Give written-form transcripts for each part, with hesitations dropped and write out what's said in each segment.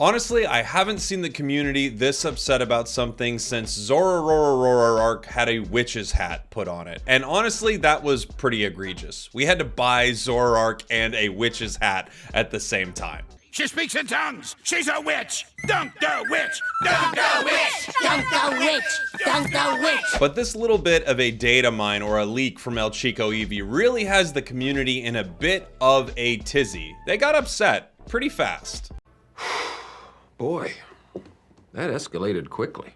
Honestly, I haven't seen the community this upset about something since Zorark had a witch's hat put on it. And honestly, that was pretty egregious. We had to buy Zorark and a witch's hat at the same time. She speaks in tongues. She's a witch. Dunk the witch. Dunk the witch. Dunk the witch. Dunk the witch. But this little bit of a data mine or a leak from El Chico Eevee really has the community in a bit of a tizzy. They got upset pretty fast. Boy, that escalated quickly.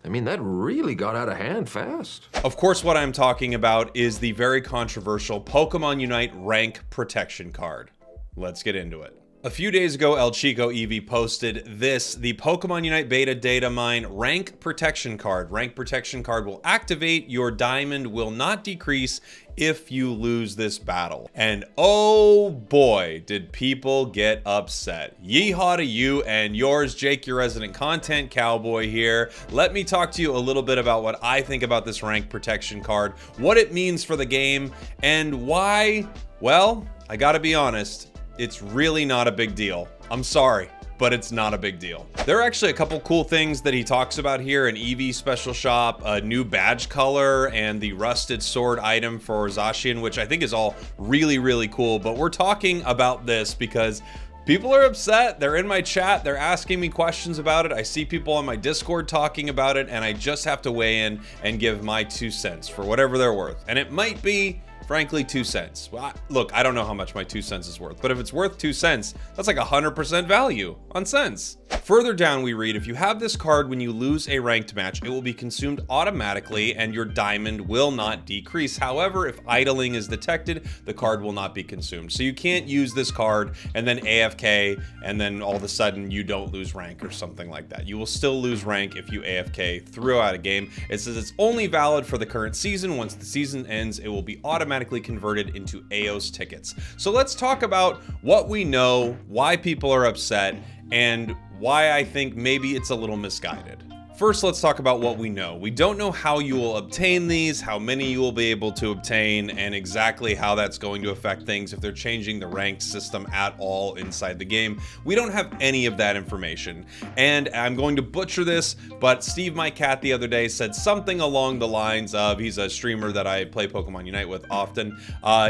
I mean, that really got out of hand fast. Of course, what I'm talking about is the very controversial Pokemon Unite rank protection card. Let's get into it. A few days ago, El Chico Eevee posted this, the Pokemon Unite Beta Data Mine Rank Protection Card. Rank Protection Card will activate, your diamond will not decrease if you lose this battle. And oh boy, did people get upset. Yeehaw to you and yours, Jake, your resident content cowboy here. Let me talk to you a little bit about what I think about this rank protection card, what it means for the game, and why, well, I gotta be honest, it's really not a big deal. I'm sorry, but it's not a big deal. There are actually a couple cool things that he talks about here: an Eevee special shop, a new badge color, and the rusted sword item for Zacian, which I think is all really, really cool. But we're talking about this because people are upset. They're in my chat. They're asking me questions about it. I see people on my Discord talking about it, and I just have to weigh in and give my 2 cents for whatever they're worth. And it might be, frankly, 2 cents. Well, look, I don't know how much my 2 cents is worth, but if it's worth 2 cents, that's like 100% value on cents. Further down we read, if you have this card when you lose a ranked match, it will be consumed automatically and your diamond will not decrease. However, if idling is detected, the card will not be consumed. So you can't use this card and then AFK and then all of a sudden you don't lose rank or something like that. You will still lose rank if you AFK throughout a game. It says it's only valid for the current season. Once the season ends, it will be automatically converted into AOS tickets. So let's talk about what we know, why people are upset, and why I think maybe it's a little misguided. First, let's talk about what we know. We don't know how you will obtain these, how many you will be able to obtain, and exactly how that's going to affect things if they're changing the ranked system at all inside the game. We don't have any of that information. And I'm going to butcher this, but Steve, my cat, the other day said something along the lines of, he's a streamer that I play Pokemon Unite with often.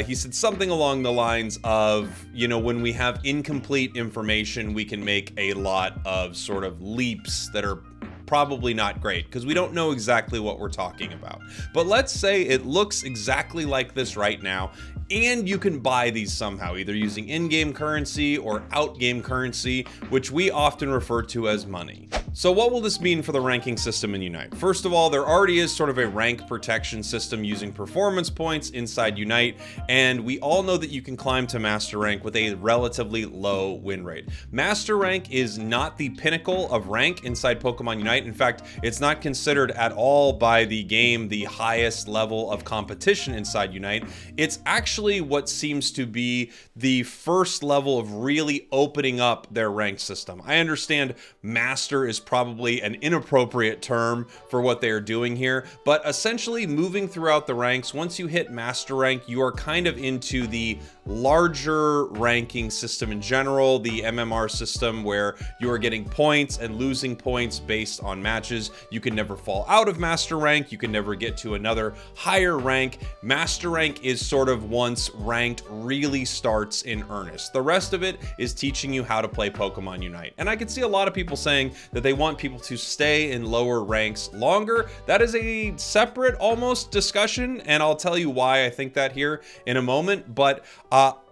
He said something along the lines of, you know, when we have incomplete information, we can make a lot of sort of leaps that are probably not great because we don't know exactly what we're talking about. But let's say it looks exactly like this right now, and you can buy these somehow, either using in-game currency or out-game currency, which we often refer to as money. So what will this mean for the ranking system in Unite? First of all, there already is sort of a rank protection system using performance points inside Unite, and we all know that you can climb to Master Rank with a relatively low win rate. Master Rank is not the pinnacle of rank inside Pokemon Unite. In fact, it's not considered at all by the game the highest level of competition inside Unite. It's actually what seems to be the first level of really opening up their rank system. I understand Master is probably an inappropriate term for what they are doing here, but essentially moving throughout the ranks, once you hit Master Rank, you are kind of into the larger ranking system in general, the MMR system, where you are getting points and losing points based on matches. You can never fall out of Master Rank. You can never get to another higher rank. Master Rank is sort of once ranked really starts in earnest. The rest of it is teaching you how to play Pokemon Unite. And I can see a lot of people saying that they want people to stay in lower ranks longer. That is a separate almost discussion, and I'll tell you why I think that here in a moment. But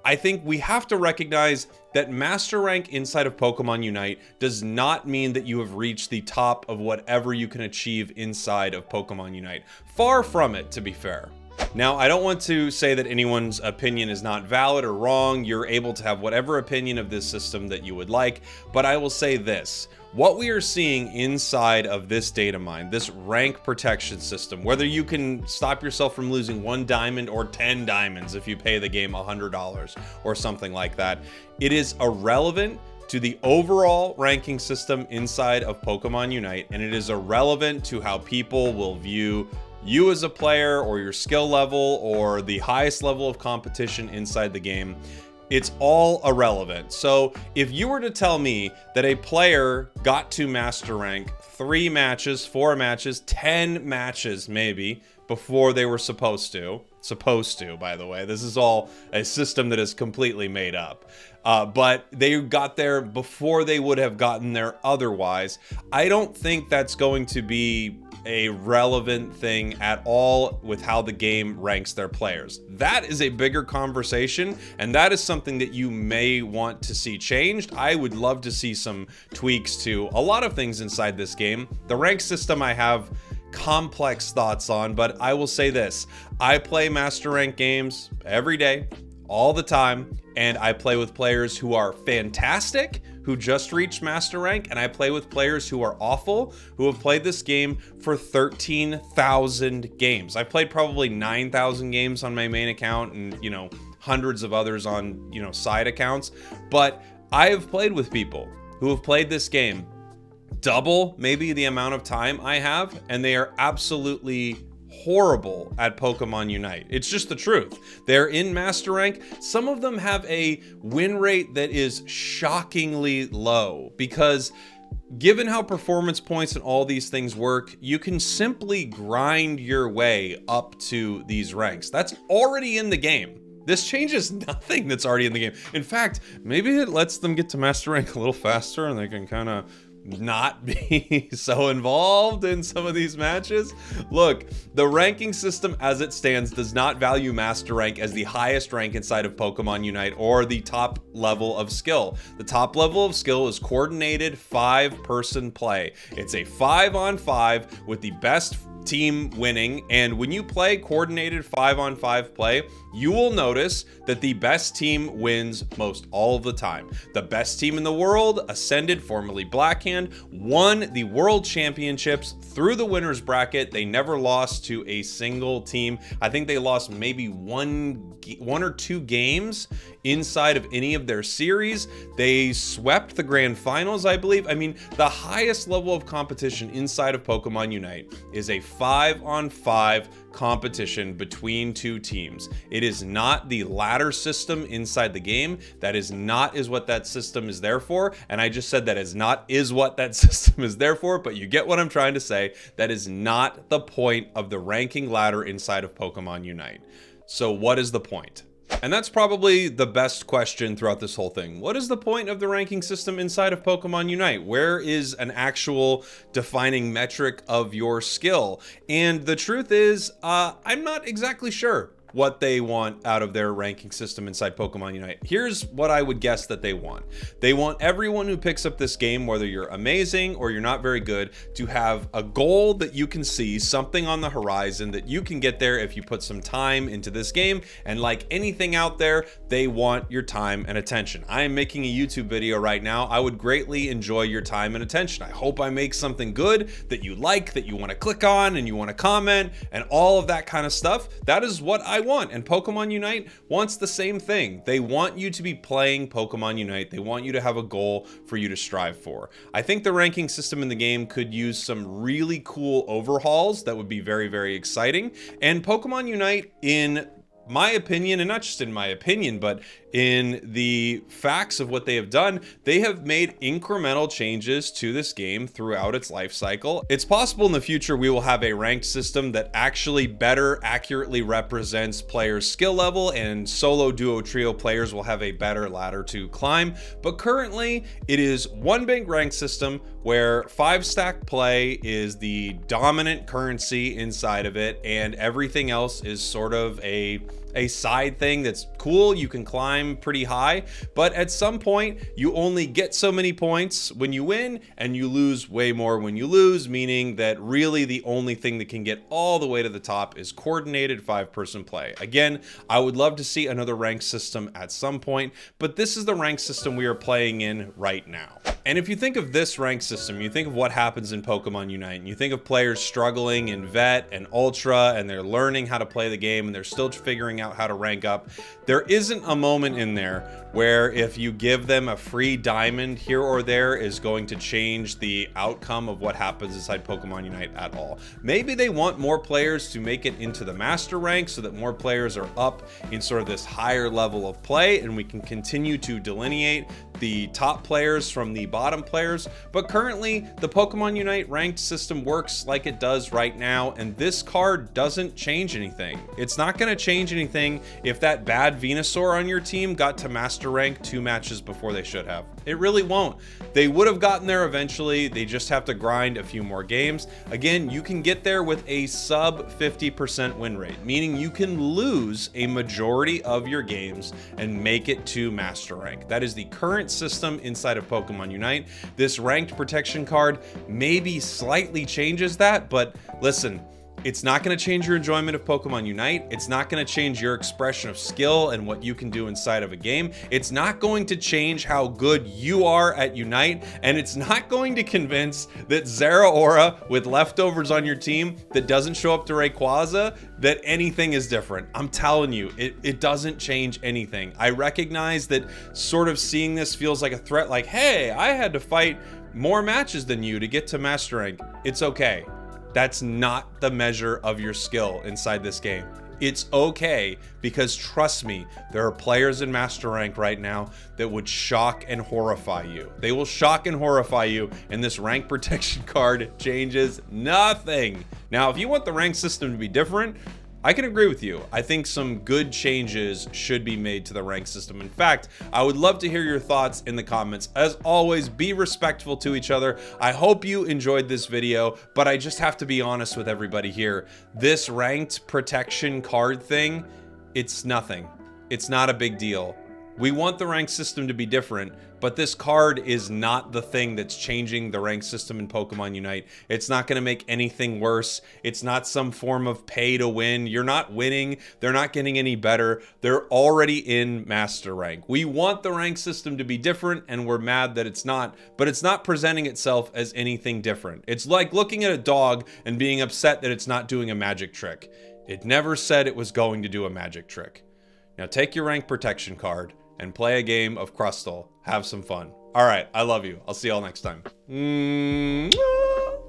I think we have to recognize that Master Rank inside of Pokemon Unite does not mean that you have reached the top of whatever you can achieve inside of Pokemon Unite. Far from it, to be fair. Now, I don't want to say that anyone's opinion is not valid or wrong. You're able to have whatever opinion of this system that you would like, but I will say this. What we are seeing inside of this data mine, this rank protection system, whether you can stop yourself from losing 1 diamond or 10 diamonds if you pay the game $100 or something like that, it is irrelevant to the overall ranking system inside of Pokemon Unite, and it is irrelevant to how people will view you as a player or your skill level or the highest level of competition inside the game. It's all irrelevant. So if you were to tell me that a player got to master rank 3 matches, 4 matches, 10 matches maybe before they were supposed to, by the way, this is all a system that is completely made up. But they got there before they would have gotten there otherwise. I don't think that's going to be a relevant thing at all with how the game ranks their players. That is a bigger conversation, and that is something that you may want to see changed. I would love to see some tweaks to a lot of things inside this game. The rank system I have complex thoughts on, but I will say this. I play master rank games every day, all the time, and I play with players who are fantastic, who just reached master rank, and I play with players who are awful, who have played this game for 13,000 games. I've played probably 9,000 games on my main account and, you know, hundreds of others on, you know, side accounts, but I have played with people who have played this game double maybe the amount of time I have, and they are absolutely horrible at Pokemon Unite. It's just the truth. They're in master rank. Some of them have a win rate that is shockingly low because given how performance points and all these things work, you can simply grind your way up to these ranks. That's already in the game. This changes nothing that's already in the game. In fact, maybe it lets them get to master rank a little faster and they can kind of not be so involved in some of these matches. Look, the ranking system as it stands does not value master rank as the highest rank inside of Pokemon Unite or the top level of skill. The top level of skill is coordinated 5-person play. It's a 5-on-5 with the best team winning, and when you play coordinated 5-on-5 play, you will notice that the best team wins most all of the time. The best team in the world, Ascended, formerly Blackhand, won the World Championships through the winners bracket. They never lost to a single team. I think they lost maybe one or two games inside of any of their series. They swept the grand finals, I believe. I mean, the highest level of competition inside of Pokemon Unite is a 5-on-5 competition between two teams. It is not the ladder system inside the game. That is not what that system is there for. And I just said that is not what that system is there for, but you get what I'm trying to say. That is not the point of the ranking ladder inside of Pokemon Unite. So what is the point? And that's probably the best question throughout this whole thing. What is the point of the ranking system inside of Pokemon Unite? Where is an actual defining metric of your skill? And the truth is, I'm not exactly sure what they want out of their ranking system inside Pokemon Unite. Here's what I would guess that they want. They want everyone who picks up this game, whether you're amazing or you're not very good, to have a goal that you can see, something on the horizon that you can get there if you put some time into this game. And like anything out there, they want your time and attention. I am making a YouTube video right now. I would greatly enjoy your time and attention. I hope I make something good that you like, that you want to click on and you want to comment and all of that kind of stuff. That is what I want, and Pokemon Unite wants the same thing. They want you to be playing Pokemon Unite. They want you to have a goal for you to strive for. I think the ranking system in the game could use some really cool overhauls that would be very, very exciting. And Pokemon Unite, in my opinion, and not just in my opinion, but in the facts of what they have done, they have made incremental changes to this game throughout its life cycle. It's possible in the future we will have a ranked system that actually better accurately represents players' skill level, and solo, duo, trio players will have a better ladder to climb. But currently, it is one big ranked system where 5-stack play is the dominant currency inside of it, and everything else is sort of a side thing that's cool. You can climb pretty high, but at some point you only get so many points when you win, and you lose way more when you lose, meaning that really the only thing that can get all the way to the top is coordinated 5-person play. Again, I would love to see another rank system at some point, but this is the rank system we are playing in right now. And if you think of this rank system, you think of what happens in Pokemon Unite, and you think of players struggling in Vet and Ultra, and they're learning how to play the game, and they're still figuring out how to rank up. There isn't a moment in there where if you give them a free diamond here or there is going to change the outcome of what happens inside Pokemon Unite at all. Maybe they want more players to make it into the master rank so that more players are up in sort of this higher level of play, and we can continue to delineate the top players from the bottom players. But currently, the Pokemon Unite ranked system works like it does right now, and this card doesn't change anything. It's not going to change anything if that bad Venusaur on your team got to master rank 2 matches before they should have. It really won't. They would have gotten there eventually. They just have to grind a few more games. Again, you can get there with a sub 50% win rate, meaning you can lose a majority of your games and make it to master rank. That is the current system inside of Pokemon Unite. This ranked protection card maybe slightly changes that, but listen, it's not going to change your enjoyment of Pokemon Unite. It's not going to change your expression of skill and what you can do inside of a game. It's not going to change how good you are at Unite, and it's not going to convince that Zeraora with leftovers on your team that doesn't show up to Rayquaza that anything is different. I'm telling you, it doesn't change anything. I recognize that sort of seeing this feels like a threat, like, hey, I had to fight more matches than you to get to master rank. It's okay. That's not the measure of your skill inside this game. It's okay, because trust me, there are players in master rank right now that would shock and horrify you. They will shock and horrify you, and this rank protection card changes nothing. Now, if you want the rank system to be different, I can agree with you. I think some good changes should be made to the rank system. In fact, I would love to hear your thoughts in the comments. As always, be respectful to each other. I hope you enjoyed this video, but I just have to be honest with everybody here. This ranked protection card thing, it's nothing. It's not a big deal. We want the rank system to be different, but this card is not the thing that's changing the rank system in Pokemon Unite. It's not going to make anything worse. It's not some form of pay to win. You're not winning. They're not getting any better. They're already in master rank. We want the rank system to be different, and we're mad that it's not, but it's not presenting itself as anything different. It's like looking at a dog and being upset that it's not doing a magic trick. It never said it was going to do a magic trick. Now take your rank protection card and play a game of Crustle. Have some fun. All right, I love you. I'll see y'all next time.